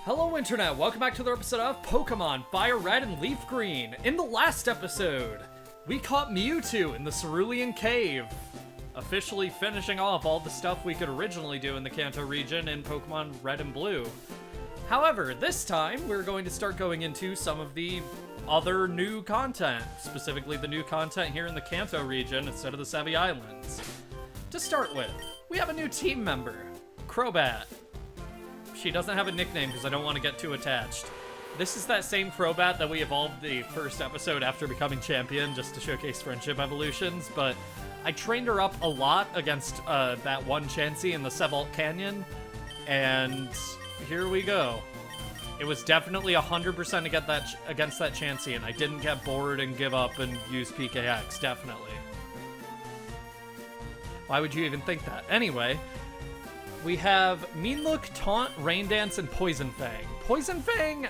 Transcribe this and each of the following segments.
Hello Internet, welcome back to another episode of Pokémon FireRed and LeafGreen. In the last episode, we caught Mewtwo in the Cerulean Cave, officially finishing off all the stuff we could originally do in the Kanto region in Pokemon Red and Blue. However, this time, we're going to start going into some of the other new content, specifically the new content here in the Kanto region instead of the Sevii Islands. To start with, we have a new team member, Crobat. She doesn't have a nickname because I don't want to get too attached. This is that same Crobat that we evolved the first episode after becoming champion, just to showcase friendship evolutions, but I trained her up a lot against that one Chansey in the Sevalt Canyon, and here we go. It was definitely 100% against that Chansey, and I didn't get bored and give up and use PKX, definitely. Why would you even think that? Anyway, we have Mean Look, Taunt, Rain Dance, and Poison Fang. Poison Fang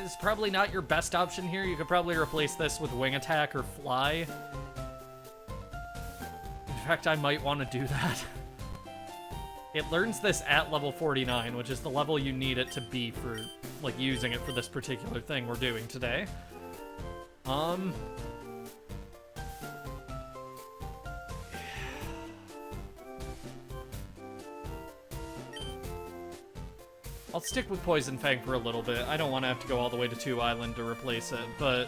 is probably not your best option here. You could probably replace this with Wing Attack or Fly. In fact, I might want to do that. It learns this at level 49, which is the level you need it to be for, like, using it for this particular thing we're doing today. I'll stick with Poison Fang for a little bit. I don't want to have to go all the way to 2 Island to replace it, but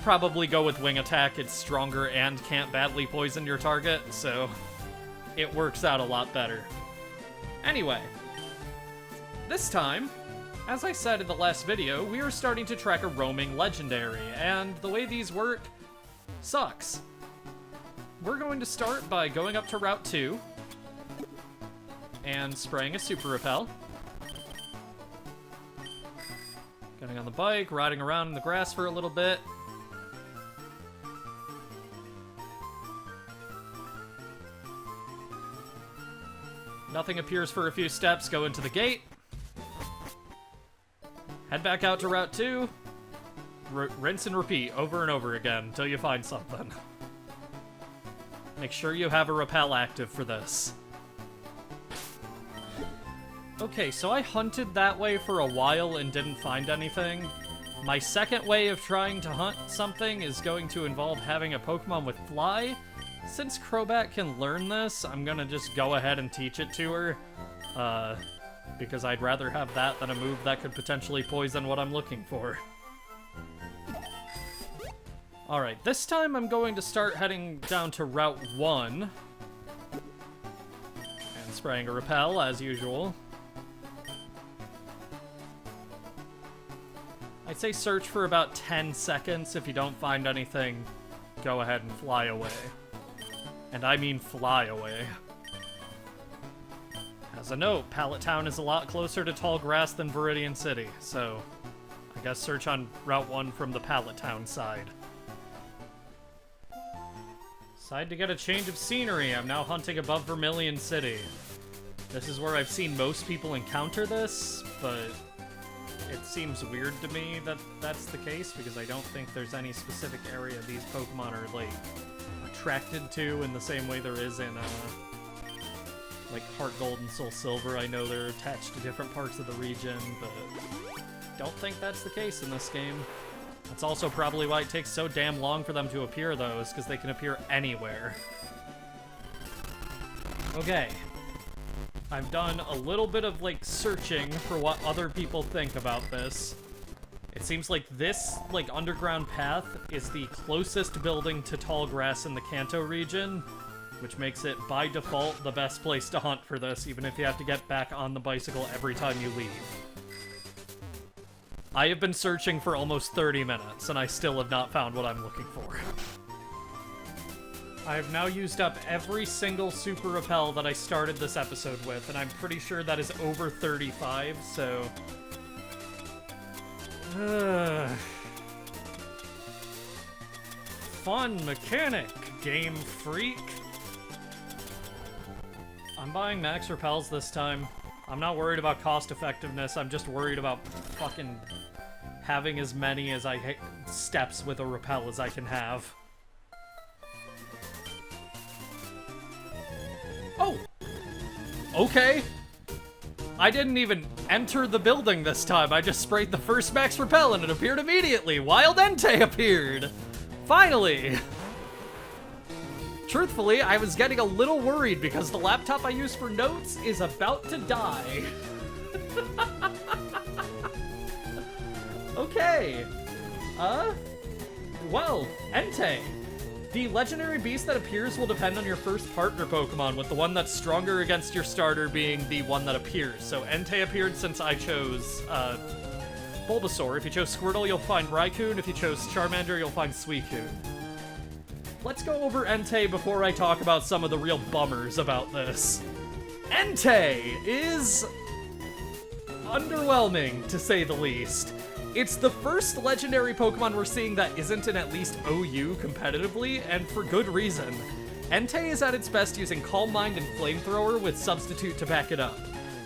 probably go with Wing Attack. It's stronger and can't badly poison your target, so it works out a lot better. Anyway, this time, as I said in the last video, we are starting to track a roaming legendary, and the way these work sucks. We're going to start by going up to Route 2 and spraying a Super Repel. Getting on the bike, riding around in the grass for a little bit. Nothing appears for a few steps, go into the gate. Head back out to Route 2. Rinse and repeat over and over again until you find something. Make sure you have a repel active for this. Okay, so I hunted that way for a while and didn't find anything. My second way of trying to hunt something is going to involve having a Pokemon with Fly. Since Crobat can learn this, I'm gonna just go ahead and teach it to her. Because I'd rather have that than a move that could potentially poison what I'm looking for. Alright, this time I'm going to start heading down to Route 1. And spraying a Repel, as usual. I'd say search for about 10 seconds. If you don't find anything, go ahead and fly away. And I mean fly away. As a note, Pallet Town is a lot closer to Tall Grass than Viridian City, so I guess search on Route 1 from the Pallet Town side. Decide to get a change of scenery. I'm now hunting above Vermilion City. This is where I've seen most people encounter this, but it seems weird to me that that's the case, because I don't think there's any specific area these Pokemon are, like, attracted to in the same way there is in, like, Heart Gold and Soul Silver. I know they're attached to different parts of the region, but don't think that's the case in this game. That's also probably why it takes so damn long for them to appear, though, is because they can appear anywhere. Okay. I've done a little bit of, like, searching for what other people think about this. It seems like this, like, underground path is the closest building to Tall Grass in the Kanto region, which makes it, by default, the best place to hunt for this, even if you have to get back on the bicycle every time you leave. I have been searching for almost 30 minutes, and I still have not found what I'm looking for. I have now used up every single Super Repel that I started this episode with, and I'm pretty sure that is over 35, so... Fun mechanic, Game Freak. I'm buying max repels this time. I'm not worried about cost effectiveness, I'm just worried about fucking having as many as steps with a repel as I can have. Oh! Okay. I didn't even enter the building this time. I just sprayed the first max repel and it appeared immediately. Wild Entei appeared! Finally! Truthfully, I was getting a little worried because the laptop I use for notes is about to die. Okay. Well, Entei. The legendary beast that appears will depend on your first partner Pokemon, with the one that's stronger against your starter being the one that appears. So Entei appeared since I chose Bulbasaur. If you chose Squirtle, you'll find Raikou. If you chose Charmander, you'll find Suicune. Let's go over Entei before I talk about some of the real bummers about this. Entei is underwhelming, to say the least. It's the first legendary Pokemon we're seeing that isn't in at least OU competitively, and for good reason. Entei is at its best using Calm Mind and Flamethrower with Substitute to back it up.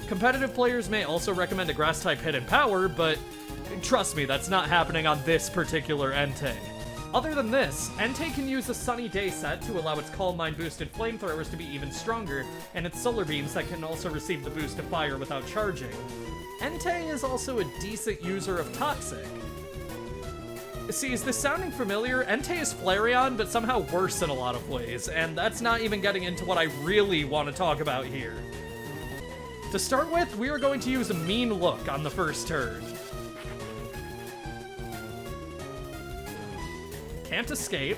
Competitive players may also recommend a Grass-type Hidden Power, but trust me, that's not happening on this particular Entei. Other than this, Entei can use a Sunny Day set to allow its Calm Mind boosted Flamethrowers to be even stronger, and its Solar Beams that can also receive the boost of Fire without charging. Entei is also a decent user of Toxic. See, is this sounding familiar? Entei is Flareon, but somehow worse in a lot of ways, and that's not even getting into what I really want to talk about here. To start with, we are going to use a Mean Look on the first turn. Can't escape.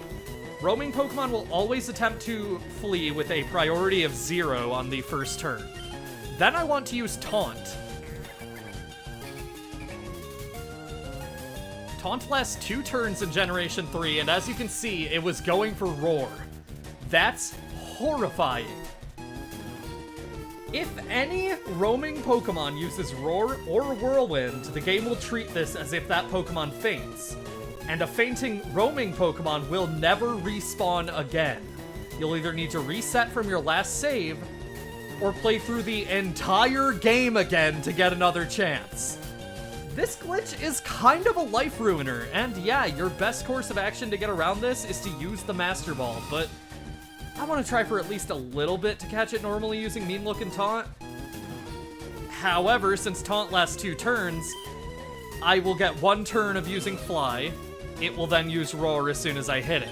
Roaming Pokemon will always attempt to flee with a priority of 0 on the first turn. Then I want to use Taunt. Taunt lasts 2 turns in Generation 3, and as you can see, it was going for Roar. That's horrifying. If any roaming Pokemon uses Roar or Whirlwind, the game will treat this as if that Pokemon faints. And a fainting roaming Pokemon will never respawn again. You'll either need to reset from your last save, or play through the entire game again to get another chance. This glitch is kind of a life ruiner, and yeah, your best course of action to get around this is to use the Master Ball, but I want to try for at least a little bit to catch it normally using Mean Look and Taunt. However, since Taunt lasts 2 turns, I will get 1 turn of using Fly. It will then use Roar as soon as I hit it.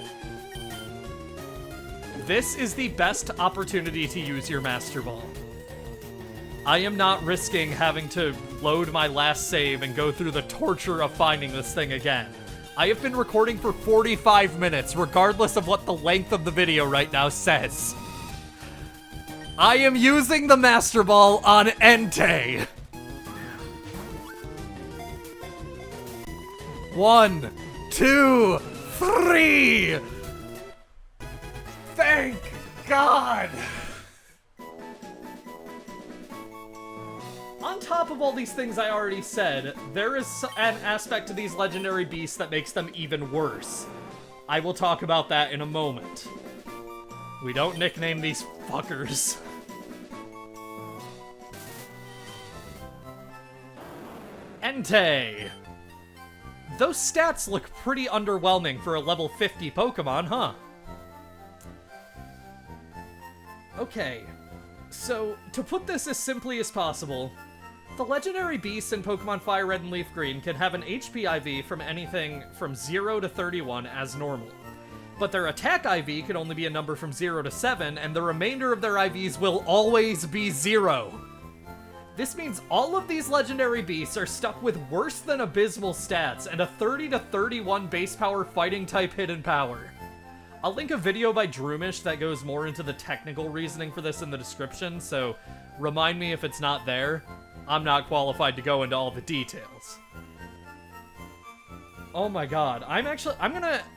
This is the best opportunity to use your Master Ball. I am not risking having to load my last save and go through the torture of finding this thing again. I have been recording for 45 minutes, regardless of what the length of the video right now says. I am using the Master Ball on Entei. 1, 2, 3! Thank God! On top of all these things I already said, there is an aspect to these legendary beasts that makes them even worse. I will talk about that in a moment. We don't nickname these fuckers. Entei. Those stats look pretty underwhelming for a level 50 Pokemon, huh? Okay, so to put this as simply as possible, the legendary beasts in Pokemon FireRed and LeafGreen can have an HP IV from anything from 0 to 31 as normal. But their attack IV can only be a number from 0 to 7, and the remainder of their IVs will always be 0. This means all of these legendary beasts are stuck with worse than abysmal stats and a 30 to 31 base power fighting type hidden power. I'll link a video by Droomish that goes more into the technical reasoning for this in the description, so remind me if it's not there. I'm not qualified to go into all the details. Oh my god,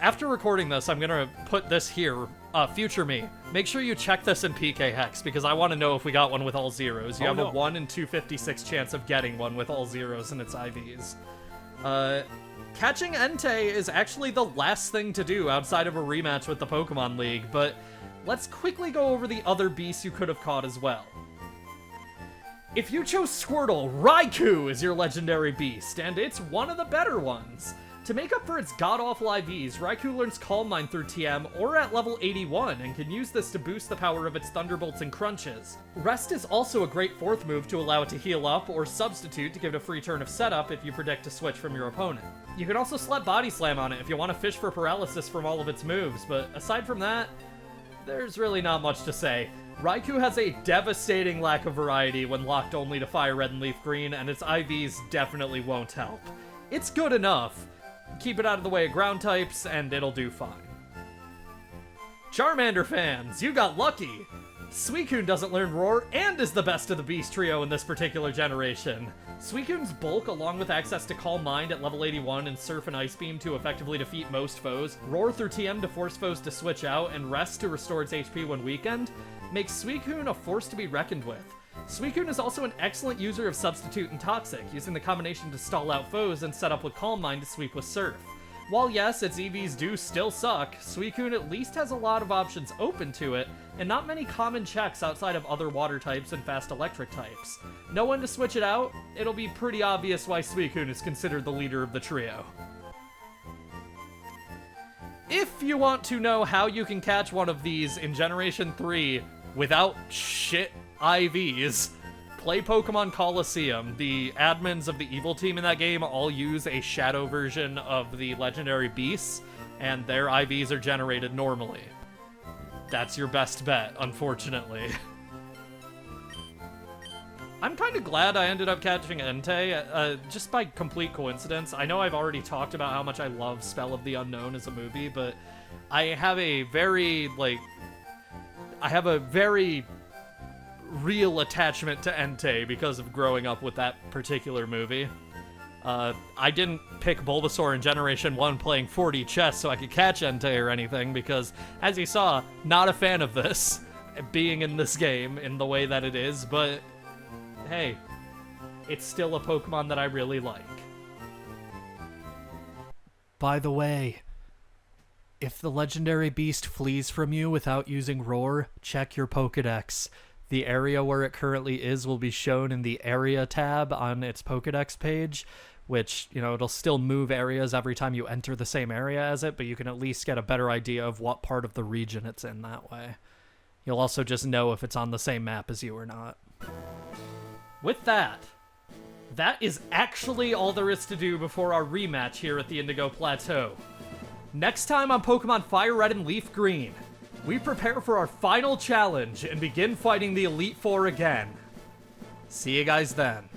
after recording this, I'm gonna put this here, future me. Make sure you check this in PK Hex, because I want to know if we got one with all zeros. You have a 1 in 256 chance of getting one with all zeros in its IVs. Catching Entei is actually the last thing to do outside of a rematch with the Pokemon League, but let's quickly go over the other beasts you could have caught as well. If you chose Squirtle, Raikou is your legendary beast, and it's one of the better ones. To make up for its god-awful IVs, Raikou learns Calm Mind through TM or at level 81 and can use this to boost the power of its Thunderbolts and Crunches. Rest is also a great 4th move to allow it to heal up or substitute to give it a free turn of setup if you predict a switch from your opponent. You can also slap Body Slam on it if you want to fish for paralysis from all of its moves, but aside from that, there's really not much to say. Raikou has a devastating lack of variety when locked only to FireRed and LeafGreen, and its IVs definitely won't help. It's good enough. Keep it out of the way of ground types, and it'll do fine. Charmander fans, you got lucky! Suicune doesn't learn Roar and is the best of the Beast trio in this particular generation. Suicune's bulk, along with access to Calm Mind at level 81 and Surf and Ice Beam to effectively defeat most foes, Roar through TM to force foes to switch out, and Rest to restore its HP when weakened, makes Suicune a force to be reckoned with. Suicune is also an excellent user of Substitute and Toxic, using the combination to stall out foes and set up with Calm Mind to sweep with Surf. While yes, its EVs do still suck, Suicune at least has a lot of options open to it, and not many common checks outside of other water types and fast electric types. Know when to switch it out? It'll be pretty obvious why Suicune is considered the leader of the trio. If you want to know how you can catch one of these in Generation 3 without shit IVs, play Pokemon Coliseum. The admins of the evil team in that game all use a shadow version of the legendary beasts, and their IVs are generated normally. That's your best bet, unfortunately. I'm kind of glad I ended up catching Entei, just by complete coincidence. I know I've already talked about how much I love Spell of the Unknown as a movie, but I have a very real attachment to Entei because of growing up with that particular movie. I didn't pick Bulbasaur in Generation 1 playing 4D chess so I could catch Entei or anything, because, as you saw, not a fan of this being in this game in the way that it is, but hey, it's still a Pokemon that I really like. By the way, if the legendary beast flees from you without using Roar, check your Pokedex. The area where it currently is will be shown in the area tab on its Pokedex page, which, you know, it'll still move areas every time you enter the same area as it, but you can at least get a better idea of what part of the region it's in that way. You'll also just know if it's on the same map as you or not. With that is actually all there is to do before our rematch here at the Indigo Plateau. Next time on Pokemon FireRed and LeafGreen, we prepare for our final challenge and begin fighting the Elite Four again. See you guys then.